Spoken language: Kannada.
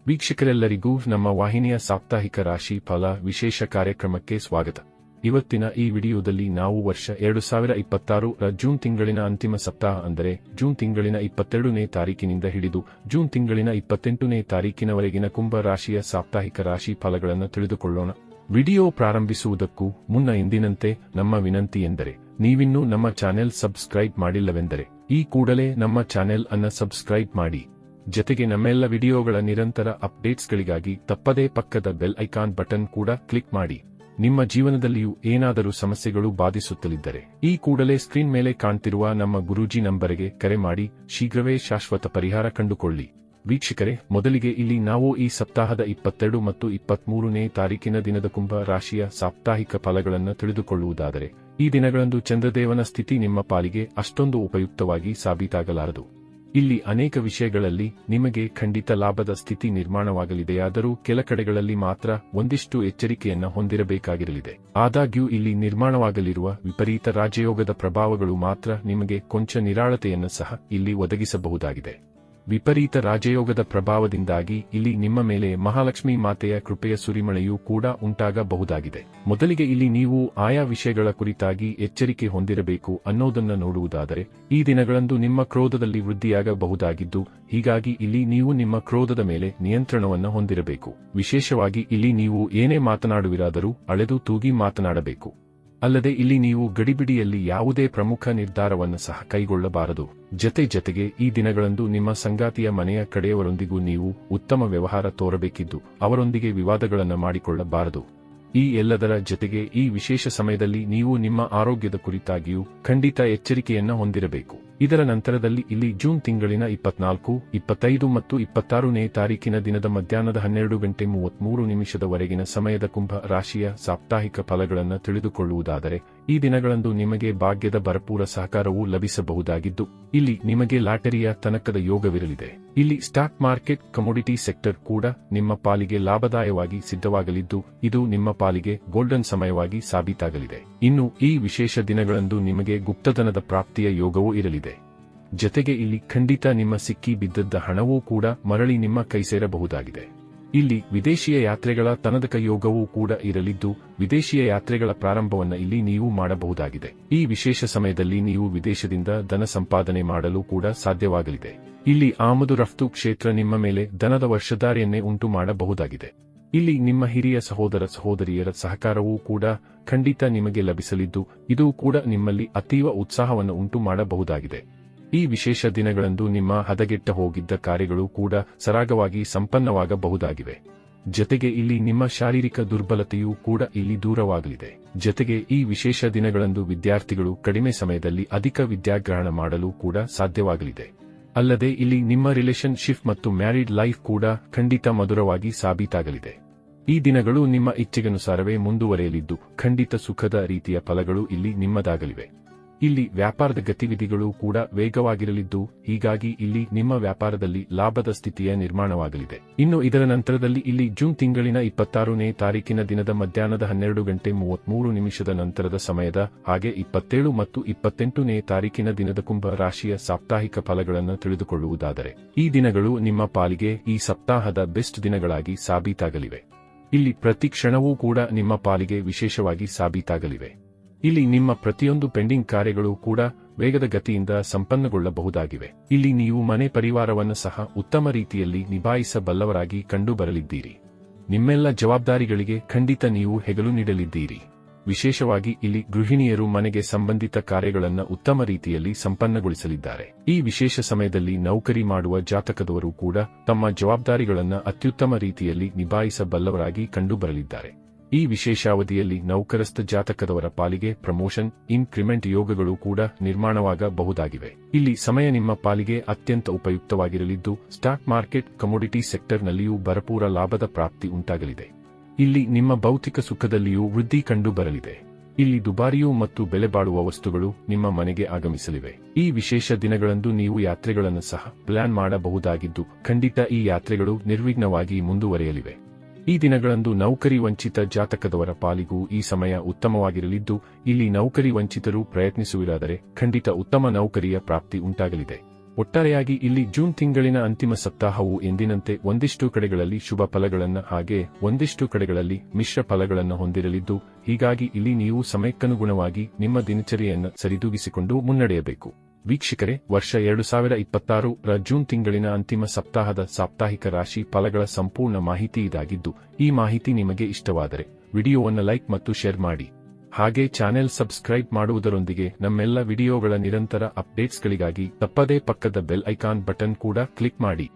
ವೀಕ್ಷಕರೆಲ್ಲರಿಗೂ ನಮ್ಮ ವಾಹಿನಿಯ ಸಾಪ್ತಾಹಿಕ ರಾಶಿ ಫಲ ವಿಶೇಷ ಕಾರ್ಯಕ್ರಮಕ್ಕೆ ಸ್ವಾಗತ. ಇವತ್ತಿನ ಈ ವಿಡಿಯೋದಲ್ಲಿ ನಾವು ವರ್ಷ 2026 ರ ಜೂನ್ ತಿಂಗಳಿನ ಅಂತಿಮ ಸಪ್ತಾಹ ಅಂದರೆ ಜೂನ್ ತಿಂಗಳಿನ 22ನೇ ತಾರೀಕಿನಿಂದ ಹಿಡಿದು ಜೂನ್ ತಿಂಗಳಿನ 28ನೇ ತಾರೀಕಿನವರೆಗಿನ ಕುಂಭ ರಾಶಿಯ ಸಾಪ್ತಾಹಿಕ ರಾಶಿ ಫಲಗಳನ್ನು ತಿಳಿದುಕೊಳ್ಳೋಣ. ವಿಡಿಯೋ ಪ್ರಾರಂಭಿಸುವುದಕ್ಕೂ ಮುನ್ನ ಎಂದಿನಂತೆ ನಮ್ಮ ವಿನಂತಿ ಎಂದರೆ ನೀವಿನ್ನೂ ನಮ್ಮ ಚಾನೆಲ್ ಸಬ್ಸ್ಕ್ರೈಬ್ ಮಾಡಿಲ್ಲವೆಂದರೆ ಈ ಕೂಡಲೇ ನಮ್ಮ ಚಾನೆಲ್ ಅನ್ನು ಸಬ್ಸ್ಕ್ರೈಬ್ ಮಾಡಿ. ಜತೆಗೆ ನಮ್ಮೆಲ್ಲ ವಿಡಿಯೋಗಳ ನಿರಂತರ ಅಪ್ಡೇಟ್ಸ್ಗಳಿಗಾಗಿ ತಪ್ಪದೇ ಪಕ್ಕದ ಬೆಲ್ ಐಕಾನ್ ಬಟನ್ ಕೂಡ ಕ್ಲಿಕ್ ಮಾಡಿ. ನಿಮ್ಮ ಜೀವನದಲ್ಲಿಯೂ ಏನಾದರೂ ಸಮಸ್ಯೆಗಳು ಬಾಧಿಸುತ್ತಲಿದ್ದರೆ ಈ ಕೂಡಲೇ ಸ್ಕ್ರೀನ್ ಮೇಲೆ ಕಾಣ್ತಿರುವ ನಮ್ಮ ಗುರೂಜಿ ನಂಬರಿಗೆ ಕರೆ ಮಾಡಿ ಶೀಘ್ರವೇ ಶಾಶ್ವತ ಪರಿಹಾರ ಕಂಡುಕೊಳ್ಳಿ. ವೀಕ್ಷಕರೇ, ಮೊದಲಿಗೆ ಇಲ್ಲಿ ನಾವು ಈ ಸಪ್ತಾಹದ 22 ಮತ್ತು 23ನೇ ತಾರೀಕಿನ ದಿನದ ಕುಂಭ ರಾಶಿಯ ಸಾಪ್ತಾಹಿಕ ಫಲಗಳನ್ನು ತಿಳಿದುಕೊಳ್ಳುವುದಾದರೆ, ಈ ದಿನಗಳಂದು ಚಂದ್ರದೇವನ ಸ್ಥಿತಿ ನಿಮ್ಮ ಪಾಲಿಗೆ ಅಷ್ಟೊಂದು ಉಪಯುಕ್ತವಾಗಿ ಸಾಬೀತಾಗಲಾರದು. ಇಲ್ಲಿ ಅನೇಕ ವಿಷಯಗಳಲ್ಲಿ ನಿಮಗೆ ಖಂಡಿತ ಲಾಭದ ಸ್ಥಿತಿ ನಿರ್ಮಾಣವಾಗಲಿದೆಯಾದರೂ ಕೆಲ ಕಡೆಗಳಲ್ಲಿ ಮಾತ್ರ ಒಂದಿಷ್ಟು ಎಚ್ಚರಿಕೆಯನ್ನ ಹೊಂದಿರಬೇಕಾಗಿರಲಿದೆ. ಆದಾಗ್ಯೂ ಇಲ್ಲಿ ನಿರ್ಮಾಣವಾಗಲಿರುವ ವಿಪರೀತ ರಾಜಯೋಗದ ಪ್ರಭಾವಗಳು ಮಾತ್ರ ನಿಮಗೆ ಕೊಂಚ ನಿರಾಳತೆಯನ್ನು ಸಹ ಇಲ್ಲಿ ಒದಗಿಸಬಹುದಾಗಿದೆ. ವಿಪರೀತ ರಾಜಯೋಗದ ಪ್ರಭಾವದಿಂದಾಗಿ ಇಲ್ಲಿ ನಿಮ್ಮ ಮೇಲೆ ಮಹಾಲಕ್ಷ್ಮೀ ಮಾತೆಯ ಕೃಪೆಯ ಸುರಿಮಳೆಯೂ ಕೂಡ ಉಂಟಾಗಬಹುದಾಗಿದೆ. ಮೊದಲಿಗೆ ಇಲ್ಲಿ ನೀವು ಆಯಾ ವಿಷಯಗಳ ಕುರಿತಾಗಿ ಎಚ್ಚರಿಕೆ ಹೊಂದಿರಬೇಕು ಅನ್ನೋದನ್ನ ನೋಡುವುದಾದರೆ, ಈ ದಿನಗಳಂದು ನಿಮ್ಮ ಕ್ರೋಧದಲ್ಲಿ ವೃದ್ಧಿಯಾಗಬಹುದಾಗಿದ್ದು, ಹೀಗಾಗಿ ಇಲ್ಲಿ ನೀವು ನಿಮ್ಮ ಕ್ರೋಧದ ಮೇಲೆ ನಿಯಂತ್ರಣವನ್ನು ಹೊಂದಿರಬೇಕು. ವಿಶೇಷವಾಗಿ ಇಲ್ಲಿ ನೀವು ಏನೇ ಮಾತನಾಡುವಿರಾದರೂ ಅಳೆದು ತೂಗಿ ಮಾತನಾಡಬೇಕು. ಅಲ್ಲದೆ ಇಲ್ಲಿ ನೀವು ಗಡಿಬಿಡಿಯಲ್ಲಿ ಯಾವುದೇ ಪ್ರಮುಖ ನಿರ್ಧಾರವನ್ನು ಸಹ ಕೈಗೊಳ್ಳಬಾರದು. ಜತೆಗೆ ಈ ದಿನಗಳಂದು ನಿಮ್ಮ ಸಂಗಾತಿಯ ಮನೆಯ ಕಡೆಯವರೊಂದಿಗೂ ನೀವು ಉತ್ತಮ ವ್ಯವಹಾರ ತೋರಬೇಕಿದ್ದು, ಅವರೊಂದಿಗೆ ವಿವಾದಗಳನ್ನು ಮಾಡಿಕೊಳ್ಳಬಾರದು. ಈ ಎಲ್ಲದರ ಜತೆಗೆ ಈ ವಿಶೇಷ ಸಮಯದಲ್ಲಿ ನೀವು ನಿಮ್ಮ ಆರೋಗ್ಯದ ಕುರಿತಾಗಿಯೂ ಖಂಡಿತ ಎಚ್ಚರಿಕೆಯನ್ನ ಹೊಂದಿರಬೇಕು. ಇದರ ನಂತರದಲ್ಲಿ ಇಲ್ಲಿ ಜೂನ್ ತಿಂಗಳಿನ 24, 25 ಮತ್ತು 26ನೇ ತಾರೀಕಿನ ದಿನದ ಮಧ್ಯಾಹ್ನದ 12:33 ಸಮಯದ ಕುಂಭ ರಾಶಿಯ ಸಾಪ್ತಾಹಿಕ ಫಲಗಳನ್ನು ತಿಳಿದುಕೊಳ್ಳುವುದಾದರೆ, ಈ ದಿನಗಳಂದು ನಿಮಗೆ ಭಾಗ್ಯದ ಭರಪೂರ ಸಹಕಾರವೂ ಲಭಿಸಬಹುದಾಗಿದ್ದು, ಇಲ್ಲಿ ನಿಮಗೆ ಲಾಟರಿಯ ತನಕದ ಯೋಗವಿರಲಿದೆ. ಇಲ್ಲಿ ಸ್ಟಾಕ್ ಮಾರ್ಕೆಟ್, ಕಮೋಡಿಟಿ ಸೆಕ್ಟರ್ ಕೂಡ ನಿಮ್ಮ ಪಾಲಿಗೆ ಲಾಭದಾಯವಾಗಿ ಸಿದ್ಧವಾಗಲಿದ್ದು, ಇದು ನಿಮ್ಮ ಪಾಲಿಗೆ ಗೋಲ್ಡನ್ ಸಮಯವಾಗಿ ಸಾಬೀತಾಗಲಿದೆ. ಇನ್ನು ಈ ವಿಶೇಷ ದಿನಗಳಂದು ನಿಮಗೆ ಗುಪ್ತಧನದ ಪ್ರಾಪ್ತಿಯ ಯೋಗವೂ ಇರಲಿದೆ. ಜತೆಗೆ ಇಲ್ಲಿ ಖಂಡಿತ ನಿಮ್ಮ ಸಿಕ್ಕಿ ಬಿದ್ದದ್ದ ಹಣವೂ ಕೂಡ ಮರಳಿ ನಿಮ್ಮ ಕೈ ಸೇರಬಹುದಾಗಿದೆ. ಇಲ್ಲಿ ವಿದೇಶೀಯ ಯಾತ್ರೆಗಳ ತನಕ ಯೋಗವೂ ಕೂಡ ಇರಲಿದ್ದು, ವಿದೇಶೀಯ ಯಾತ್ರೆಗಳ ಪ್ರಾರಂಭವನ್ನ ಇಲ್ಲಿ ನೀವು ಮಾಡಬಹುದಾಗಿದೆ. ಈ ವಿಶೇಷ ಸಮಯದಲ್ಲಿ ನೀವು ವಿದೇಶದಿಂದ ಧನ ಸಂಪಾದನೆ ಮಾಡಲು ಕೂಡ ಸಾಧ್ಯವಾಗಲಿದೆ. ಇಲ್ಲಿ ಆಮದು ರಫ್ತು ಕ್ಷೇತ್ರ ನಿಮ್ಮ ಮೇಲೆ ಧನದ ವರ್ಷಧಾರಿಯನ್ನೇ ಉಂಟು ಮಾಡಬಹುದಾಗಿದೆ. ಇಲ್ಲಿ ನಿಮ್ಮ ಹಿರಿಯ ಸಹೋದರ ಸಹೋದರಿಯರ ಸಹಕಾರವೂ ಕೂಡ ಖಂಡಿತ ನಿಮಗೆ ಲಭಿಸಲಿದ್ದು, ಇದು ಕೂಡ ನಿಮ್ಮಲ್ಲಿ ಅತೀವ ಉತ್ಸಾಹವನ್ನು ಉಂಟು ಮಾಡಬಹುದಾಗಿದೆ. ಈ ವಿಶೇಷ ದಿನಗಳಂದು ನಿಮ್ಮ ಹದಗೆಟ್ಟ ಹೋಗಿದ್ದ ಕಾರ್ಯಗಳು ಕೂಡ ಸರಾಗವಾಗಿ ಸಂಪನ್ನವಾಗಬಹುದಾಗಿವೆ. ಜತೆಗೆ ಇಲ್ಲಿ ನಿಮ್ಮ ಶಾರೀರಿಕ ದುರ್ಬಲತೆಯೂ ಕೂಡ ಇಲ್ಲಿ ದೂರವಾಗಲಿದೆ. ಜತೆಗೆ ಈ ವಿಶೇಷ ದಿನಗಳಂದು ವಿದ್ಯಾರ್ಥಿಗಳು ಕಡಿಮೆ ಸಮಯದಲ್ಲಿ ಅಧಿಕ ವಿದ್ಯಾಗ್ರಹಣ ಮಾಡಲು ಕೂಡ ಸಾಧ್ಯವಾಗಲಿದೆ. ಅಲ್ಲದೆ ಇಲ್ಲಿ ನಿಮ್ಮ ರಿಲೇಶನ್ಶಿಪ್ ಮತ್ತು ಮ್ಯಾರಿಡ್ ಲೈಫ್ ಕೂಡ ಖಂಡಿತ ಮಧುರವಾಗಿ ಸಾಬೀತಾಗಲಿದೆ. ಈ ದಿನಗಳು ನಿಮ್ಮ ಇಚ್ಛೆಗನುಸಾರವೇ ಮುಂದುವರೆಯಲಿದ್ದು, ಖಂಡಿತ ಸುಖದ ರೀತಿಯ ಫಲಗಳು ಇಲ್ಲಿ ನಿಮ್ಮದಾಗಲಿವೆ. ಇಲ್ಲಿ ವ್ಯಾಪಾರದ ಗತಿವಿಧಿಗಳು ಕೂಡ ವೇಗವಾಗಿರಲಿದ್ದು, ಹೀಗಾಗಿ ಇಲ್ಲಿ ನಿಮ್ಮ ವ್ಯಾಪಾರದಲ್ಲಿ ಲಾಭದ ಸ್ಥಿತಿಯ ನಿರ್ಮಾಣವಾಗಲಿದೆ. ಇನ್ನು ಇದರ ನಂತರದಲ್ಲಿ ಇಲ್ಲಿ ಜೂನ್ ತಿಂಗಳಿನ 26ನೇ ತಾರೀಕಿನ ದಿನದ ಮಧ್ಯಾಹ್ನದ 12:33 ನಂತರದ ಸಮಯದ ಹಾಗೆ 27 ಮತ್ತು 28ನೇ ತಾರೀಕಿನ ದಿನದ ಕುಂಭ ರಾಶಿಯ ಸಾಪ್ತಾಹಿಕ ಫಲಗಳನ್ನು ತಿಳಿದುಕೊಳ್ಳುವುದಾದರೆ, ಈ ದಿನಗಳು ನಿಮ್ಮ ಪಾಲಿಗೆ ಈ ಸಪ್ತಾಹದ ಬೆಸ್ಟ್ ದಿನಗಳಾಗಿ ಸಾಬೀತಾಗಲಿವೆ. ಇಲ್ಲಿ ಪ್ರತಿ ಕ್ಷಣವೂ ಕೂಡ ನಿಮ್ಮ ಪಾಲಿಗೆ ವಿಶೇಷವಾಗಿ ಸಾಬೀತಾಗಲಿವೆ. ಇಲ್ಲಿ ನಿಮ್ಮ ಪ್ರತಿಯೊಂದು ಪೆಂಡಿಂಗ್ ಕಾರ್ಯಗಳು ಕೂಡ ವೇಗದ ಗತಿಯಿಂದ ಸಂಪನ್ನಗೊಳ್ಳಬಹುದಾಗಿವೆ. ಇಲ್ಲಿ ನೀವು ಮನೆ ಪರಿವಾರವನ್ನು ಸಹ ಉತ್ತಮ ರೀತಿಯಲ್ಲಿ ನಿಭಾಯಿಸಬಲ್ಲವರಾಗಿ ಕಂಡುಬರಲಿದ್ದೀರಿ. ನಿಮ್ಮೆಲ್ಲ ಜವಾಬ್ದಾರಿಗಳಿಗೆ ಖಂಡಿತ ನೀವು ಹೆಗಲು ನೀಡಲಿದ್ದೀರಿ. ವಿಶೇಷವಾಗಿ ಇಲ್ಲಿ ಗೃಹಿಣಿಯರು ಮನೆಗೆ ಸಂಬಂಧಿತ ಕಾರ್ಯಗಳನ್ನು ಉತ್ತಮ ರೀತಿಯಲ್ಲಿ ಸಂಪನ್ನಗೊಳಿಸಲಿದ್ದಾರೆ. ಈ ವಿಶೇಷ ಸಮಯದಲ್ಲಿ ನೌಕರಿ ಮಾಡುವ ಜಾತಕದವರು ಕೂಡ ತಮ್ಮ ಜವಾಬ್ದಾರಿಗಳನ್ನು ಅತ್ಯುತ್ತಮ ರೀತಿಯಲ್ಲಿ ನಿಭಾಯಿಸಬಲ್ಲವರಾಗಿ ಕಂಡುಬರಲಿದ್ದಾರೆ. ಈ ವಿಶೇಷಾವಧಿಯಲ್ಲಿ ನೌಕರಸ್ಥ ಜಾತಕದವರ ಪಾಲಿಗೆ ಪ್ರಮೋಷನ್, ಇನ್ಕ್ರಿಮೆಂಟ್ ಯೋಗಗಳು ಕೂಡ ನಿರ್ಮಾಣವಾಗಬಹುದಾಗಿವೆ. ಇಲ್ಲಿ ಸಮಯ ನಿಮ್ಮ ಪಾಲಿಗೆ ಅತ್ಯಂತ ಉಪಯುಕ್ತವಾಗಿರಲಿದ್ದು, ಸ್ಟಾಕ್ ಮಾರ್ಕೆಟ್, ಕಮೋಡಿಟಿ ಸೆಕ್ಟರ್ನಲ್ಲಿಯೂ ಭರಪೂರ ಲಾಭದ ಪ್ರಾಪ್ತಿ ಉಂಟಾಗಲಿದೆ. ಇಲ್ಲಿ ನಿಮ್ಮ ಭೌತಿಕ ಸುಖದಲ್ಲಿಯೂ ವೃದ್ಧಿ ಕಂಡುಬರಲಿದೆ. ಇಲ್ಲಿ ದುಬಾರಿಯೂ ಮತ್ತು ಬೆಲೆ ಬಾಳುವ ವಸ್ತುಗಳು ನಿಮ್ಮ ಮನೆಗೆ ಆಗಮಿಸಲಿವೆ. ಈ ವಿಶೇಷ ದಿನಗಳಂದು ನೀವು ಯಾತ್ರೆಗಳನ್ನು ಸಹ ಪ್ಲಾನ್ ಮಾಡಬಹುದಾಗಿದ್ದು, ಖಂಡಿತ ಈ ಯಾತ್ರೆಗಳು ನಿರ್ವಿಘ್ನವಾಗಿ ಮುಂದುವರೆಯಲಿವೆ. ಈ ದಿನಗಳಂದು ನೌಕರಿ ವಂಚಿತ ಜಾತಕದವರ ಪಾಲಿಗೂ ಈ ಸಮಯ ಉತ್ತಮವಾಗಿರಲಿದ್ದು, ಇಲ್ಲಿ ನೌಕರಿ ವಂಚಿತರು ಪ್ರಯತ್ನಿಸುವಿರಾದರೆ ಖಂಡಿತ ಉತ್ತಮ ನೌಕರಿಯ ಪ್ರಾಪ್ತಿ ಉಂಟಾಗಲಿದೆ. ಒಟ್ಟಾರೆಯಾಗಿ ಇಲ್ಲಿ ಜೂನ್ ತಿಂಗಳಿನ ಅಂತಿಮ ಸಪ್ತಾಹವು ಎಂದಿನಂತೆ ಒಂದಿಷ್ಟು ಕಡೆಗಳಲ್ಲಿ ಶುಭ ಫಲಗಳನ್ನು ಹಾಗೆ ಒಂದಿಷ್ಟು ಕಡೆಗಳಲ್ಲಿ ಮಿಶ್ರ ಫಲಗಳನ್ನು ಹೊಂದಿರಲಿದ್ದು, ಹೀಗಾಗಿ ಇಲ್ಲಿ ನೀವು ಸಮಯಕ್ಕನುಗುಣವಾಗಿ ನಿಮ್ಮ ದಿನಚರಿಯನ್ನು ಸರಿದೂಗಿಸಿಕೊಂಡು ಮುನ್ನಡೆಯಬೇಕು. ವೀಕ್ಷಕರೇ, ವರ್ಷ 2026 ರ ಜೂನ್ ತಿಂಗಳಿನ ಅಂತಿಮ ಸಪ್ತಾಹದ ಸಾಪ್ತಾಹಿಕ ರಾಶಿ ಫಲಗಳ ಸಂಪೂರ್ಣ ಮಾಹಿತಿ ಇದಾಗಿದ್ದು, ಈ ಮಾಹಿತಿ ನಿಮಗೆ ಇಷ್ಟವಾದರೆ ವಿಡಿಯೋವನ್ನು ಲೈಕ್ ಮತ್ತು ಶೇರ್ ಮಾಡಿ. ಹಾಗೆ ಚಾನೆಲ್ ಸಬ್ಸ್ಕ್ರೈಬ್ ಮಾಡುವುದರೊಂದಿಗೆ ನಮ್ಮೆಲ್ಲ ವಿಡಿಯೋಗಳ ನಿರಂತರ ಅಪ್ಡೇಟ್ಸ್ಗಳಿಗಾಗಿ ತಪ್ಪದೇ ಪಕ್ಕದ ಬೆಲ್ ಐಕಾನ್ ಬಟನ್ ಕೂಡ ಕ್ಲಿಕ್ ಮಾಡಿ.